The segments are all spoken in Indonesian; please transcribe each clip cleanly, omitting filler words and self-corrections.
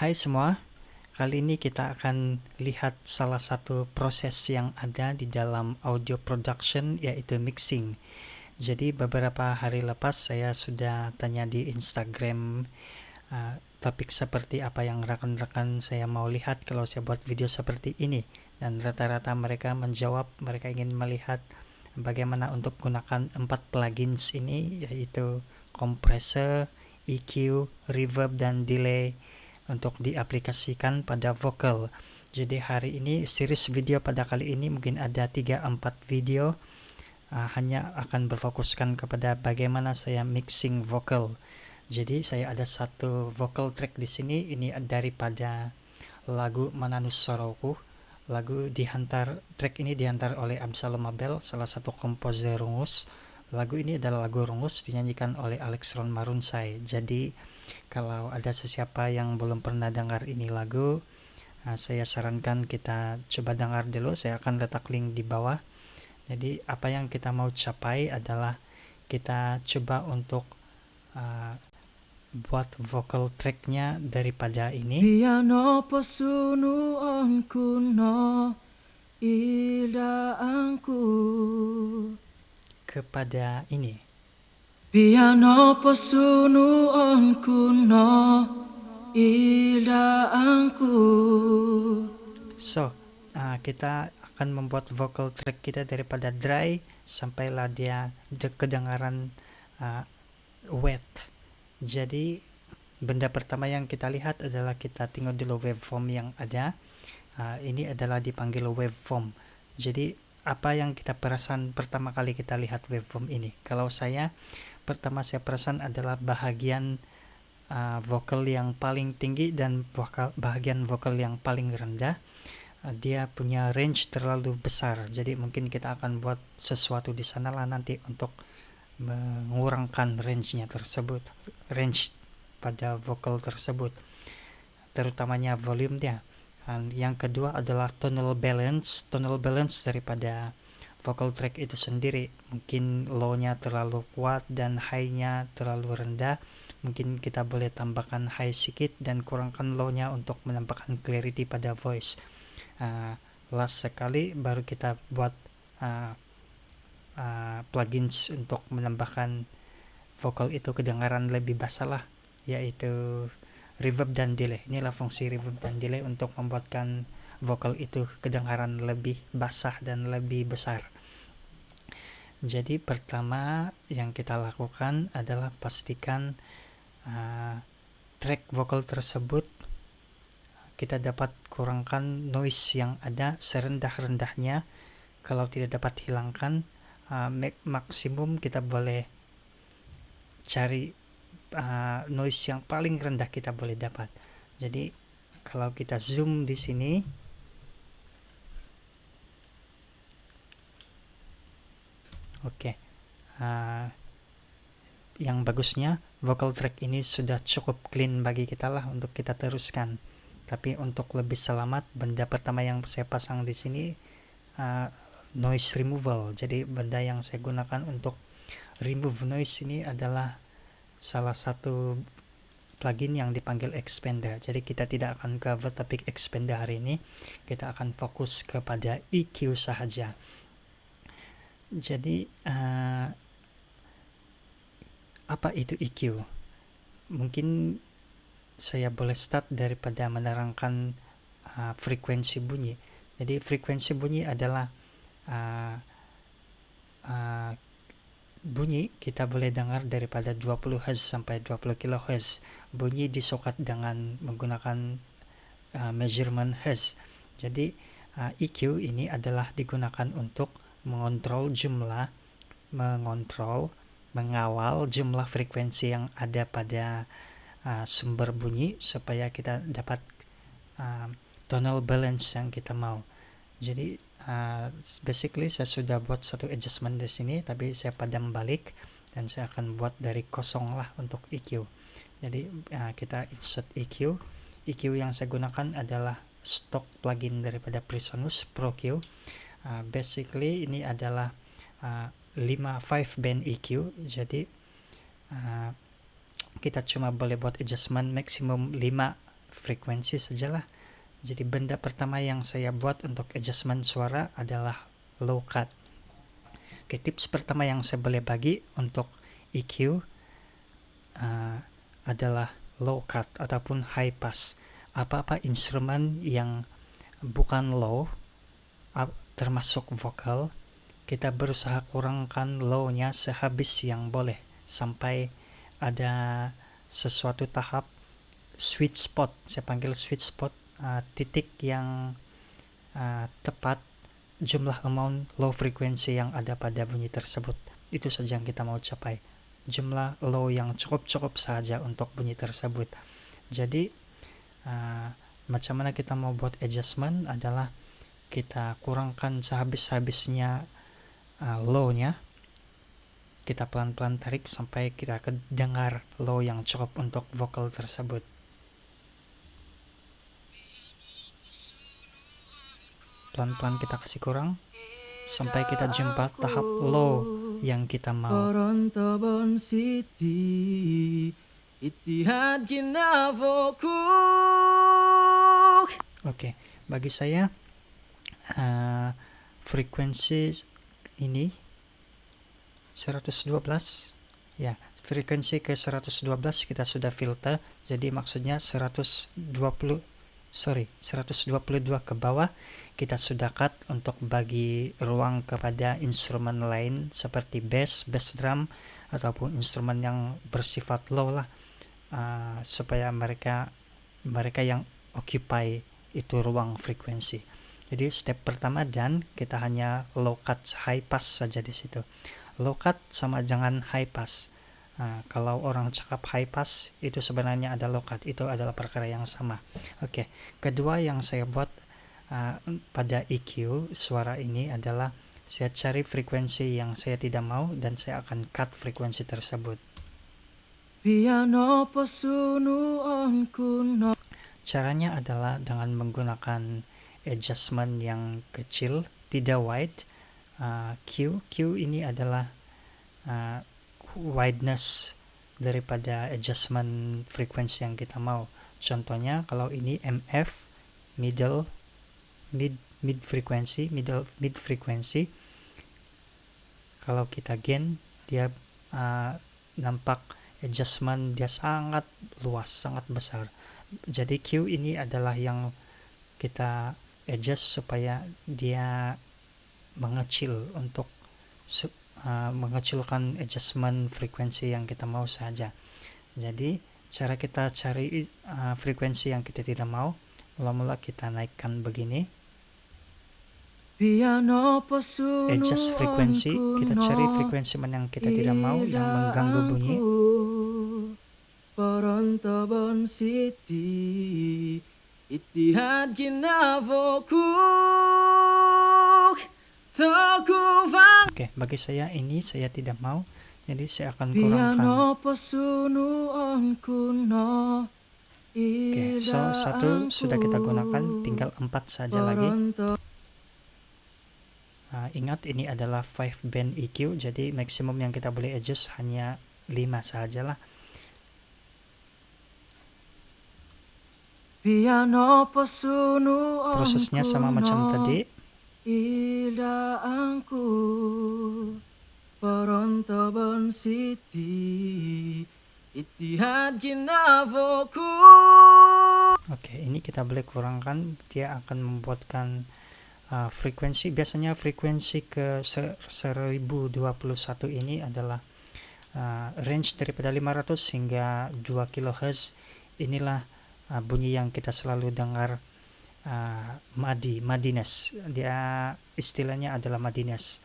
Hai semua, kali ini kita akan lihat salah satu proses yang ada di dalam audio production, yaitu mixing. Jadi beberapa hari lepas saya sudah tanya di Instagram topik seperti apa yang rekan-rekan saya mau lihat kalau saya buat video seperti ini. Dan rata-rata mereka menjawab mereka ingin melihat bagaimana untuk gunakan 4 plugins ini, yaitu compressor, EQ, reverb, dan delay untuk diaplikasikan pada vocal. Jadi hari ini series video pada kali ini mungkin ada 3-4 video hanya akan berfokuskan kepada bagaimana saya mixing vocal. Jadi saya ada satu vocal track di sini, ini daripada lagu Mananus Soroku. Track ini dihantar oleh Absalom Abel, salah satu komposer Rungus. Lagu ini adalah lagu Rungus dinyanyikan oleh Alex Ron Marunsai. Jadi kalau ada sesiapa yang belum pernah dengar ini lagu, saya sarankan kita coba dengar dulu. Saya akan letak link di bawah. Jadi apa yang kita mau capai adalah kita coba untuk buat vocal tracknya daripada ini Piano posunu kuno ida angku kepada ini. Piano posunu kuno ida angku. So, kita akan membuat vocal track kita daripada dry sampailah dia kedengaran wet. Jadi benda pertama yang kita lihat adalah kita tengok dulu waveform yang ada. Ini adalah dipanggil waveform. Jadi apa yang kita perasan pertama kali kita lihat waveform ini? Kalau saya perasan adalah bahagian vokal yang paling tinggi dan bahagian vokal yang paling rendah. Dia punya range terlalu besar. Jadi mungkin kita akan buat sesuatu di sana lah nanti untuk mengurangkan range-nya tersebut, range pada vokal tersebut, terutamanya volume-nya. Yang kedua adalah tonal balance daripada vocal track itu sendiri. Mungkin low-nya terlalu kuat dan high-nya terlalu rendah. Mungkin kita boleh tambahkan high sedikit dan kurangkan low-nya untuk menambahkan clarity pada voice. Last sekali baru kita buat plugins untuk menambahkan vokal itu kedengaran lebih basah lah, yaitu reverb dan delay. Inilah fungsi reverb dan delay untuk membuatkan vokal itu kedengaran lebih basah dan lebih besar. Jadi pertama yang kita lakukan adalah pastikan track vokal tersebut kita dapat kurangkan noise yang ada serendah-rendahnya. Kalau tidak dapat hilangkan, maksimum kita boleh cari noise yang paling rendah kita boleh dapat. Jadi kalau kita zoom di sini, yang bagusnya vocal track ini sudah cukup clean bagi kita lah untuk kita teruskan. Tapi untuk lebih selamat, benda pertama yang saya pasang di sini noise removal. Jadi benda yang saya gunakan untuk remove noise ini adalah salah satu plugin yang dipanggil expander. Jadi kita tidak akan cover topik expander hari ini. Kita akan fokus kepada EQ sahaja. Jadi apa itu EQ? Mungkin saya boleh start daripada menerangkan frekuensi bunyi. Jadi frekuensi bunyi adalah bunyi kita boleh dengar daripada 20 Hz sampai 20 kHz. Bunyi disokat dengan menggunakan measurement Hz. Jadi EQ ini adalah digunakan untuk mengawal jumlah frekuensi yang ada pada sumber bunyi supaya kita dapat tonal balance yang kita mau. Jadi basically saya sudah buat satu adjustment di sini, tapi saya padam balik dan saya akan buat dari kosong lah untuk EQ. Jadi kita insert EQ. EQ yang saya gunakan adalah stock plugin daripada Presonus ProQ. Basically ini adalah 5 band EQ. Jadi kita cuma boleh buat adjustment maksimum 5 frekuensi sajalah. Jadi benda pertama yang saya buat untuk adjustment suara adalah low cut. Oke, tips pertama yang saya boleh bagi untuk EQ adalah low cut ataupun high pass. Apa-apa instrumen yang bukan low, termasuk vokal, kita berusaha kurangkan low-nya sehabis yang boleh sampai ada sesuatu tahap sweet spot, saya panggil sweet spot, titik yang tepat jumlah amount low frequency yang ada pada bunyi tersebut. Itu saja yang kita mau capai, jumlah low yang cukup saja untuk bunyi tersebut. Jadi macam mana kita mau buat adjustment adalah kita kurangkan sehabis-habisnya low-nya, kita pelan-pelan tarik sampai kita dengar low yang cukup untuk vokal tersebut. Pelan-pelan kita kasih kurang sampai kita jumpa tahap low yang kita mau. Parantaban City Itihad Ginavoku. Oke, bagi saya frekuensi ini 112 ya, frekuensi ke 112 kita sudah filter, jadi maksudnya 122 ke bawah kita sudah cut untuk bagi ruang kepada instrumen lain seperti bass drum ataupun instrumen yang bersifat low lah, supaya mereka yang occupy itu ruang frekuensi. Jadi step pertama dan kita hanya low cut high pass saja di situ. Low cut sama jangan high pass. Kalau orang cakap high pass itu sebenarnya ada low cut, itu adalah perkara yang sama. Oke, kedua yang saya buat pada EQ suara ini adalah saya cari frekuensi yang saya tidak mau dan saya akan cut frekuensi tersebut. Piano pasunuan kuno. Caranya adalah dengan menggunakan adjustment yang kecil, tidak wide. Q ini adalah wideness daripada adjustment frekuensi yang kita mau. Contohnya kalau ini MF, mid frequency. Kalau kita gain, dia nampak adjustment dia sangat luas, sangat besar. Jadi Q ini adalah yang kita adjust supaya dia mengecil untuk mengecilkan adjustment frekuensi yang kita mau saja. Jadi cara kita cari frekuensi yang kita tidak mau, mula-mula kita naikkan begini, adjust frekuensi, kita cari frekuensi mana yang kita tidak mau yang mengganggu bunyi. Parantaban City Itihad Ginavoku. Oke, bagi saya ini saya tidak mau, jadi saya akan kurangkan. Oke, so 1 sudah kita gunakan, tinggal 4 saja lagi. Ingat ini adalah 5 band EQ, jadi maksimum yang kita boleh adjust hanya 5 sajalah. Prosesnya sama macam tadi. Ilaangku Parantaban City Itihad Ginavoku. Oke, ini kita boleh kurangkan, dia akan membuatkan frekuensi, biasanya frekuensi ke 1021 ini adalah range daripada 500 hingga 2 kHz. Inilah bunyi yang kita selalu dengar, muddiness, dia istilahnya adalah muddiness.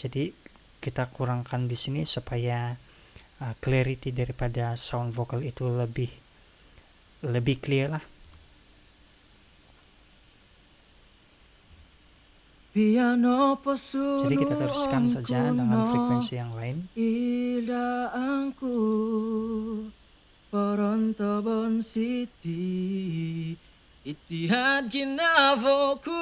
Jadi kita kurangkan di sini supaya clarity daripada sound vokal itu lebih clear lah. Jadi kita teruskan saja dengan frekuensi yang lain. Ilaangku Parantaban City Itihad Ginavoku.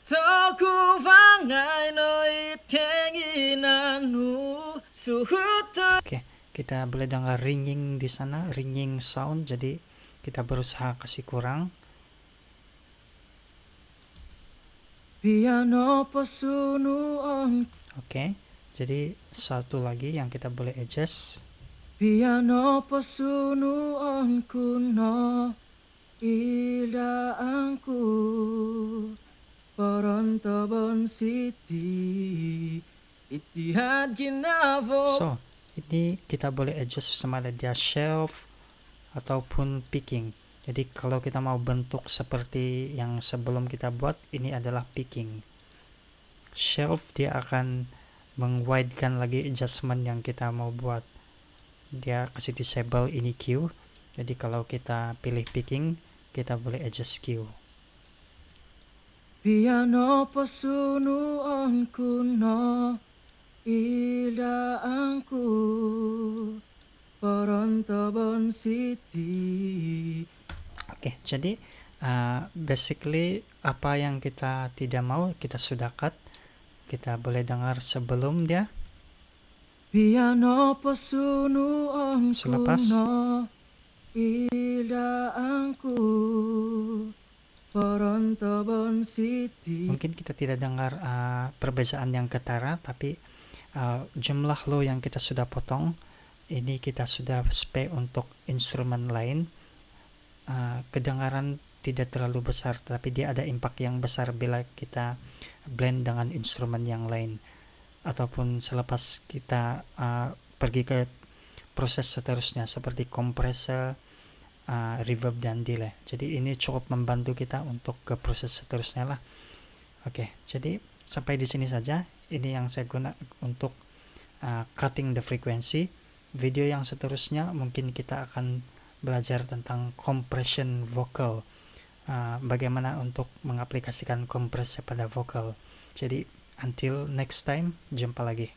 Toku vangai no it kenginanu suhuta. Oke, kita boleh dengar ringing di sana, ringing sound. Jadi kita berusaha kasih kurang. Piano pasunuan. Oke, jadi satu lagi yang kita boleh adjust. Piano pasunuan kuno ilaangku Parantaban City Itihad Ginavo. So, ini kita boleh adjust sama ada dia shelf ataupun picking. Jadi kalau kita mau bentuk seperti yang sebelum kita buat, ini adalah picking. Shelf dia akan mengwidekan lagi adjustment yang kita mau buat. Dia kasih disable ini Q. Jadi kalau kita pilih picking, kita boleh adjust Q. Piano pasunuan kuno ilaangku Parantaban City. Oke, jadi basically apa yang kita tidak mau kita sudah cut. Kita boleh dengar sebelum dia. Piano pasunuan Selepas. kuno ilaangku Parantaban City. Mungkin kita tidak dengar perbedaan yang ketara, tapi jumlah low yang kita sudah potong, ini kita sudah spare untuk instrumen lain. Kedengaran tidak terlalu besar, tapi dia ada impact yang besar bila kita blend dengan instrumen yang lain. Ataupun selepas kita pergi ke proses seterusnya seperti kompresor, reverb dan delay. Jadi ini cukup membantu kita untuk ke proses seterusnya lah. Oke, jadi sampai di sini saja. Ini yang saya guna untuk cutting the frequency. Video yang seterusnya mungkin kita akan belajar tentang compression vocal. Bagaimana untuk mengaplikasikan kompresi pada vokal. Jadi until next time, jumpa lagi.